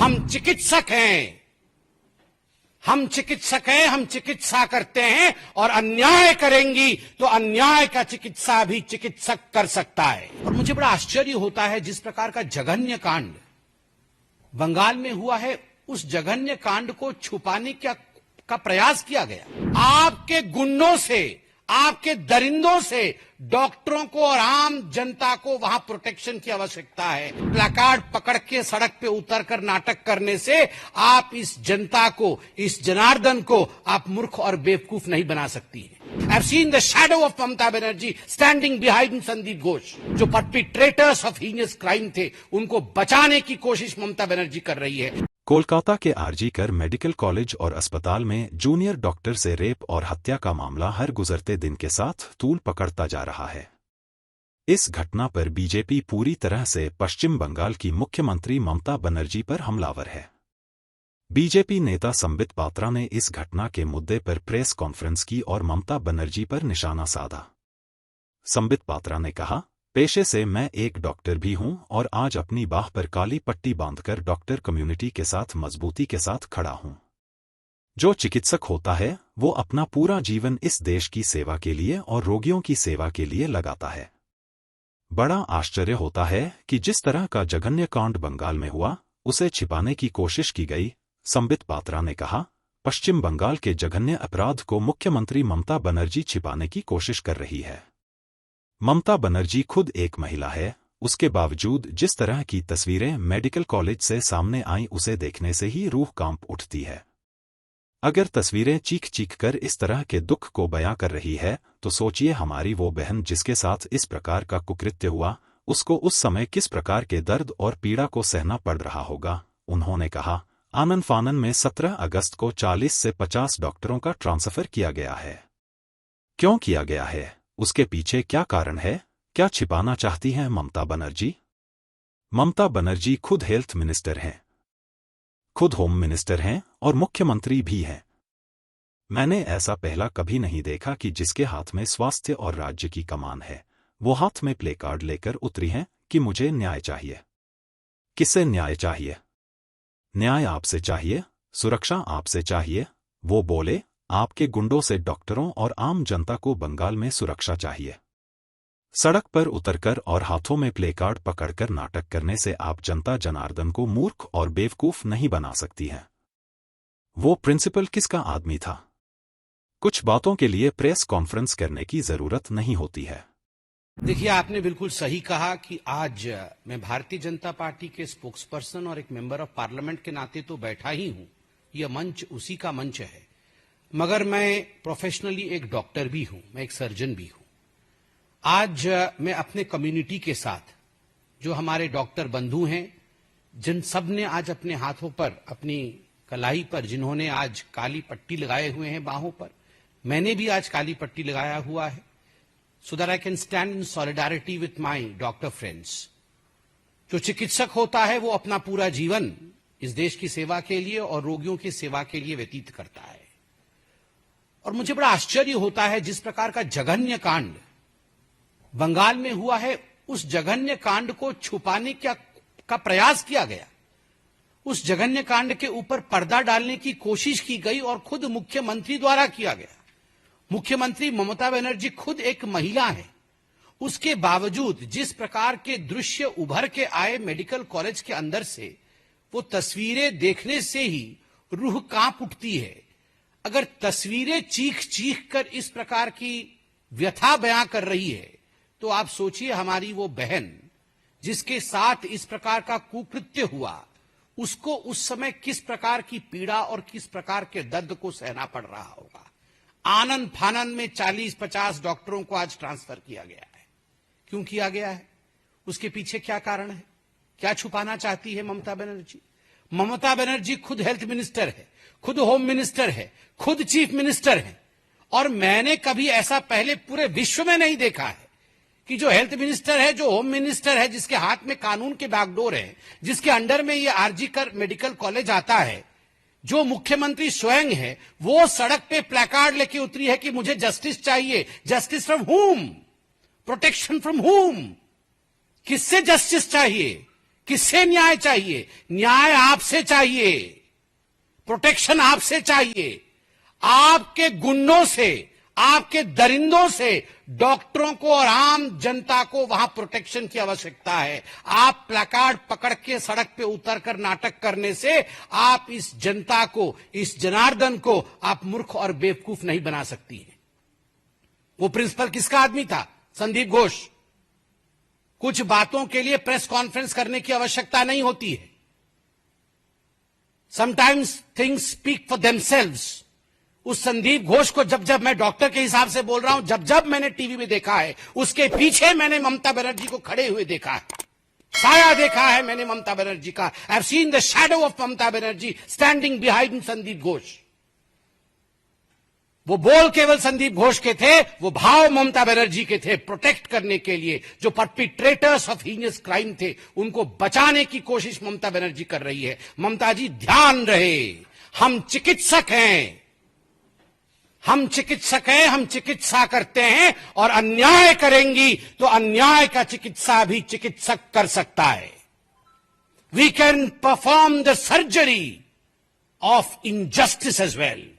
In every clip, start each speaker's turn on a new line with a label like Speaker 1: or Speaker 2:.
Speaker 1: हम चिकित्सक हैं, हम चिकित्सक हैं, हम चिकित्सा करते हैं और अन्याय करेंगी तो अन्याय का चिकित्सा भी चिकित्सक कर सकता है। और मुझे बड़ा आश्चर्य होता है जिस प्रकार का जघन्य कांड बंगाल में हुआ है, उस जघन्य कांड को छुपाने का प्रयास किया गया। आपके गुंडों से, आपके दरिंदों से डॉक्टरों को और आम जनता को वहां प्रोटेक्शन की आवश्यकता है। प्लैकार्ड पकड़ के सड़क पे उतरकर नाटक करने से आप इस जनता को, इस जनार्दन को आप मूर्ख और बेवकूफ नहीं बना सकती है। I've seen the shadow of Mamata Banerjee standing behind Sandeep Ghosh. जो परपिट्रेटर्स ऑफ हीनियस क्राइम थे, उनको बचाने की कोशिश ममता बनर्जी कर रही है।
Speaker 2: कोलकाता के आरजी कर मेडिकल कॉलेज और अस्पताल में जूनियर डॉक्टर से रेप और हत्या का मामला हर गुजरते दिन के साथ तूल पकड़ता जा रहा है। इस घटना पर बीजेपी पूरी तरह से पश्चिम बंगाल की मुख्यमंत्री ममता बनर्जी पर हमलावर है। बीजेपी नेता संबित पात्रा ने इस घटना के मुद्दे पर प्रेस कॉन्फ्रेंस की और ममता बनर्जी पर निशाना साधा। संबित पात्रा ने कहा, पेशे से मैं एक डॉक्टर भी हूं और आज अपनी बाह पर काली पट्टी बांधकर डॉक्टर कम्युनिटी के साथ मजबूती के साथ खड़ा हूं। जो चिकित्सक होता है वो अपना पूरा जीवन इस देश की सेवा के लिए और रोगियों की सेवा के लिए लगाता है। बड़ा आश्चर्य होता है कि जिस तरह का जघन्य कांड बंगाल में हुआ, उसे छिपाने की कोशिश की गई। संबित पात्रा ने कहा, पश्चिम बंगाल के जघन्य अपराध को मुख्यमंत्री ममता बनर्जी छिपाने की कोशिश कर रही है। ममता बनर्जी खुद एक महिला है, उसके बावजूद जिस तरह की तस्वीरें मेडिकल कॉलेज से सामने आईं उसे देखने से ही रूह कांप उठती है। अगर तस्वीरें चीख चीख कर इस तरह के दुख को बयां कर रही है, तो सोचिए हमारी वो बहन जिसके साथ इस प्रकार का कुकृत्य हुआ, उसको उस समय किस प्रकार के दर्द और पीड़ा को सहना पड़ रहा होगा। उन्होंने कहा, आनन फानन में 17 अगस्त को 40 से 50 डॉक्टरों का ट्रांसफर किया गया है। क्यों किया गया है? उसके पीछे क्या कारण है? क्या छिपाना चाहती हैं ममता बनर्जी? ममता बनर्जी खुद हेल्थ मिनिस्टर हैं, खुद होम मिनिस्टर हैं और मुख्यमंत्री भी हैं। मैंने ऐसा पहला कभी नहीं देखा कि जिसके हाथ में स्वास्थ्य और राज्य की कमान है, वो हाथ में प्ले कार्ड लेकर उतरी हैं कि मुझे न्याय चाहिए। किससे न्याय चाहिए? न्याय आपसे चाहिए, सुरक्षा आपसे चाहिए। वो बोले, आपके गुंडों से डॉक्टरों और आम जनता को बंगाल में सुरक्षा चाहिए। सड़क पर उतरकर और हाथों में प्लेकार्ड पकड़कर नाटक करने से आप जनता जनार्दन को मूर्ख और बेवकूफ नहीं बना सकती हैं। वो प्रिंसिपल किसका आदमी था? कुछ बातों के लिए प्रेस कॉन्फ्रेंस करने की जरूरत नहीं होती है।
Speaker 1: देखिए, आपने बिल्कुल सही कहा कि आज मैं भारतीय जनता पार्टी के स्पोक्सपर्सन और एक मेंबर ऑफ पार्लियामेंट के नाते तो बैठा ही हूं, यह मंच उसी का मंच है, मगर मैं प्रोफेशनली एक डॉक्टर भी हूं, मैं एक सर्जन भी हूं। आज मैं अपने कम्युनिटी के साथ, जो हमारे डॉक्टर बंधु हैं, जिन सब ने आज अपने हाथों पर, अपनी कलाई पर, जिन्होंने आज काली पट्टी लगाए हुए हैं बाहों पर, मैंने भी आज काली पट्टी लगाया हुआ है, so that I can stand in solidarity with my doctor friends। जो चिकित्सक होता है वो अपना पूरा जीवन इस देश की सेवा के लिए और रोगियों की सेवा के लिए व्यतीत करता है। और मुझे बड़ा आश्चर्य होता है जिस प्रकार का जघन्य कांड बंगाल में हुआ है, उस जघन्य कांड को छुपाने का प्रयास किया गया। उस जघन्य कांड के ऊपर पर्दा डालने की कोशिश की गई और खुद मुख्यमंत्री द्वारा किया गया। मुख्यमंत्री ममता बनर्जी खुद एक महिला है, उसके बावजूद जिस प्रकार के दृश्य उभर के आए मेडिकल कॉलेज के अंदर से, वो तस्वीरें देखने से ही रूह कांप उठती है। अगर तस्वीरें चीख चीख कर इस प्रकार की व्यथा बयां कर रही है, तो आप सोचिए हमारी वो बहन जिसके साथ इस प्रकार का कुकृत्य हुआ, उसको उस समय किस प्रकार की पीड़ा और किस प्रकार के दर्द को सहना पड़ रहा होगा। आनन फानन में 40-50 डॉक्टरों को आज ट्रांसफर किया गया है। क्यों किया गया है? उसके पीछे क्या कारण है? क्या छुपाना चाहती है ममता बनर्जी? ममता बनर्जी खुद हेल्थ मिनिस्टर है, खुद होम मिनिस्टर है, खुद चीफ मिनिस्टर है, और मैंने कभी ऐसा पहले पूरे विश्व में नहीं देखा है कि जो हेल्थ मिनिस्टर है, जो होम मिनिस्टर है, जिसके हाथ में कानून के बागडोर है, जिसके अंडर में ये आरजी कर मेडिकल कॉलेज आता है, जो मुख्यमंत्री स्वयं है, वो सड़क पे प्लेकार्ड लेके उतरी है कि मुझे जस्टिस चाहिए। जस्टिस फ्रॉम हुम? प्रोटेक्शन फ्रॉम हुम? किससे जस्टिस चाहिए? किससे न्याय चाहिए? न्याय आपसे चाहिए, प्रोटेक्शन आपसे चाहिए। आपके गुंडों से, आपके दरिंदों से डॉक्टरों को और आम जनता को वहां प्रोटेक्शन की आवश्यकता है। आप प्लैकार्ड पकड़ के सड़क पे उतरकर नाटक करने से आप इस जनता को, इस जनार्दन को आप मूर्ख और बेवकूफ नहीं बना सकती हैं। वो प्रिंसिपल किसका आदमी था? संदीप घोष। कुछ बातों के लिए प्रेस कॉन्फ्रेंस करने की आवश्यकता नहीं होती है। Sometimes things speak for themselves. उस संदीप घोष को जब जब मैं डॉक्टर के हिसाब से बोल रहा हूं, जब जब मैंने टीवी में देखा है, उसके पीछे मैंने ममता बनर्जी को खड़े हुए देखा है, साया देखा है मैंने ममता बनर्जी का। I have seen the shadow of Mamata Banerjee standing behind Sandip Ghosh. वो बोल केवल संदीप घोष के थे, वो भाव ममता बनर्जी के थे, प्रोटेक्ट करने के लिए। जो परपिट्रेटर्स ऑफ हीनियस क्राइम थे, उनको बचाने की कोशिश ममता बनर्जी कर रही है। ममता जी ध्यान रहे, हम चिकित्सक हैं, हम चिकित्सक हैं, हम चिकित्सा करते हैं, और अन्याय करेंगी तो अन्याय का चिकित्सा भी चिकित्सक कर सकता है। We can perform the surgery of injustice as well,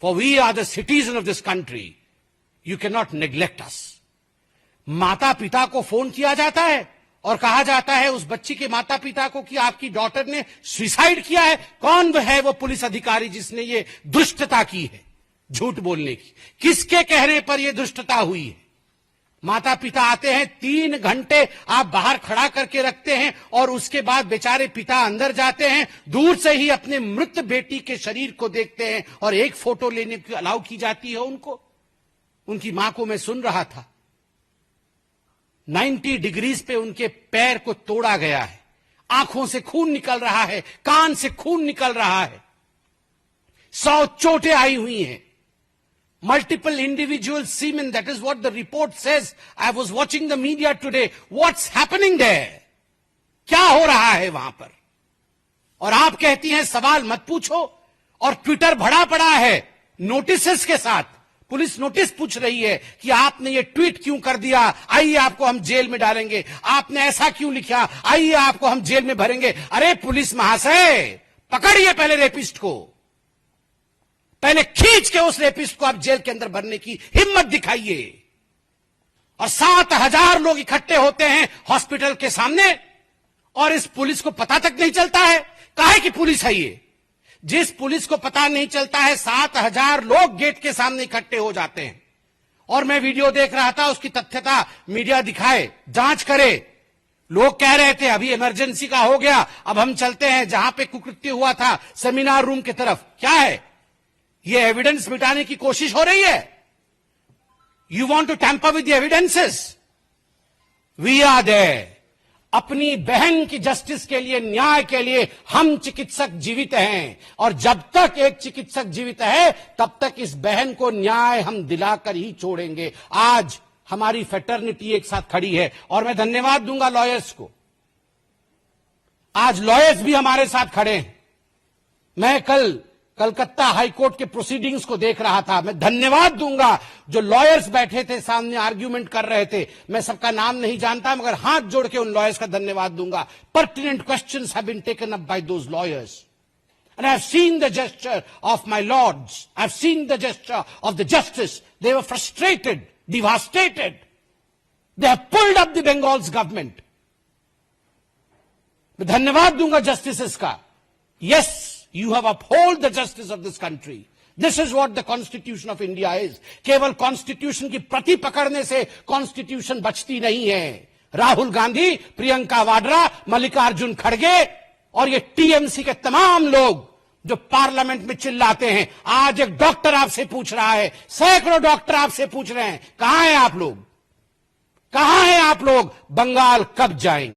Speaker 1: for we are the citizen of this country. You cannot neglect us. माता पिता को फोन किया जाता है और कहा जाता है उस बच्ची के माता पिता को कि आपकी डॉटर ने सुसाइड किया है। कौन है वो पुलिस अधिकारी जिसने ये दुष्टता की है, झूठ बोलने की? किसके कहने पर यह दुष्टता हुई है? माता पिता आते हैं, 3 घंटे आप बाहर खड़ा करके रखते हैं, और उसके बाद बेचारे पिता अंदर जाते हैं, दूर से ही अपने मृत बेटी के शरीर को देखते हैं, और एक फोटो लेने की अलाउ की जाती है उनको। उनकी मां को मैं सुन रहा था, 90 डिग्रीज पे उनके पैर को तोड़ा गया है, आंखों से खून निकल रहा है, कान से खून निकल रहा है, 100 चोटें आई हुई हैं। Multiple individual semen, that is what the report says. I was watching the media today. What's happening there? क्या हो रहा है वहां पर? और आप कहती हैं सवाल मत पूछो, और ट्विटर भरा पड़ा है नोटिसेस के साथ। पुलिस नोटिस पूछ रही है कि आपने ये ट्वीट क्यों कर दिया, आइए आपको हम जेल में डालेंगे। आपने ऐसा क्यों लिखा, आइए आपको हम जेल में भरेंगे। अरे पुलिस महाशय, पकड़िए पहले रेपिस्ट को, पहले खींच के उस रेपिस्ट को आप जेल के अंदर भरने की हिम्मत दिखाइए। और 7,000 लोग इकट्ठे होते हैं हॉस्पिटल के सामने, और इस पुलिस को पता तक नहीं चलता है काहे की पुलिस है ये। जिस पुलिस को पता नहीं चलता है, 7,000 लोग गेट के सामने इकट्ठे हो जाते हैं। और मैं वीडियो देख रहा था, उसकी तथ्यता मीडिया दिखाए, जांच करे। लोग कह रहे थे अभी इमरजेंसी का हो गया, अब हम चलते हैं जहां पे कुकृत्य हुआ था, सेमिनार रूम की तरफ। क्या है ये? एविडेंस मिटाने की कोशिश हो रही है। You want to tamper with the evidences. We are there. अपनी बहन की जस्टिस के लिए, न्याय के लिए हम चिकित्सक जीवित हैं, और जब तक एक चिकित्सक जीवित है तब तक इस बहन को न्याय हम दिलाकर ही छोड़ेंगे। आज हमारी फेटर्निटी एक साथ खड़ी है, और मैं धन्यवाद दूंगा लॉयर्स को। आज लॉयर्स भी हमारे साथ खड़े हैं। मैं कल कलकत्ता हाईकोर्ट के प्रोसीडिंग्स को देख रहा था। मैं धन्यवाद दूंगा जो लॉयर्स बैठे थे सामने, आर्ग्यूमेंट कर रहे थे। मैं सबका नाम नहीं जानता, मगर हाथ जोड़ के उन लॉयर्स का धन्यवाद दूंगा। Pertinent questions have been taken up by those lawyers, and I have seen the gesture of my lords, I have seen the gesture of the justice. They were frustrated, devastated, they have pulled up the Bengal's government. मैं धन्यवाद दूंगा justices का। Yes, you have upheld the justice of this country. This is what the Constitution of India is. केवल Constitution की प्रति पकड़ने से Constitution बचती नहीं है। राहुल गांधी, प्रियंका वाड्रा, मल्लिकार्जुन खड़गे और ये टीएमसी के तमाम लोग जो पार्लियामेंट में चिल्लाते हैं, आज एक डॉक्टर आपसे पूछ रहा है, सैकड़ों डॉक्टर आपसे पूछ रहे हैं, कहां हैं आप लोग, कहां हैं आप लोग, बंगाल कब जाएंगे?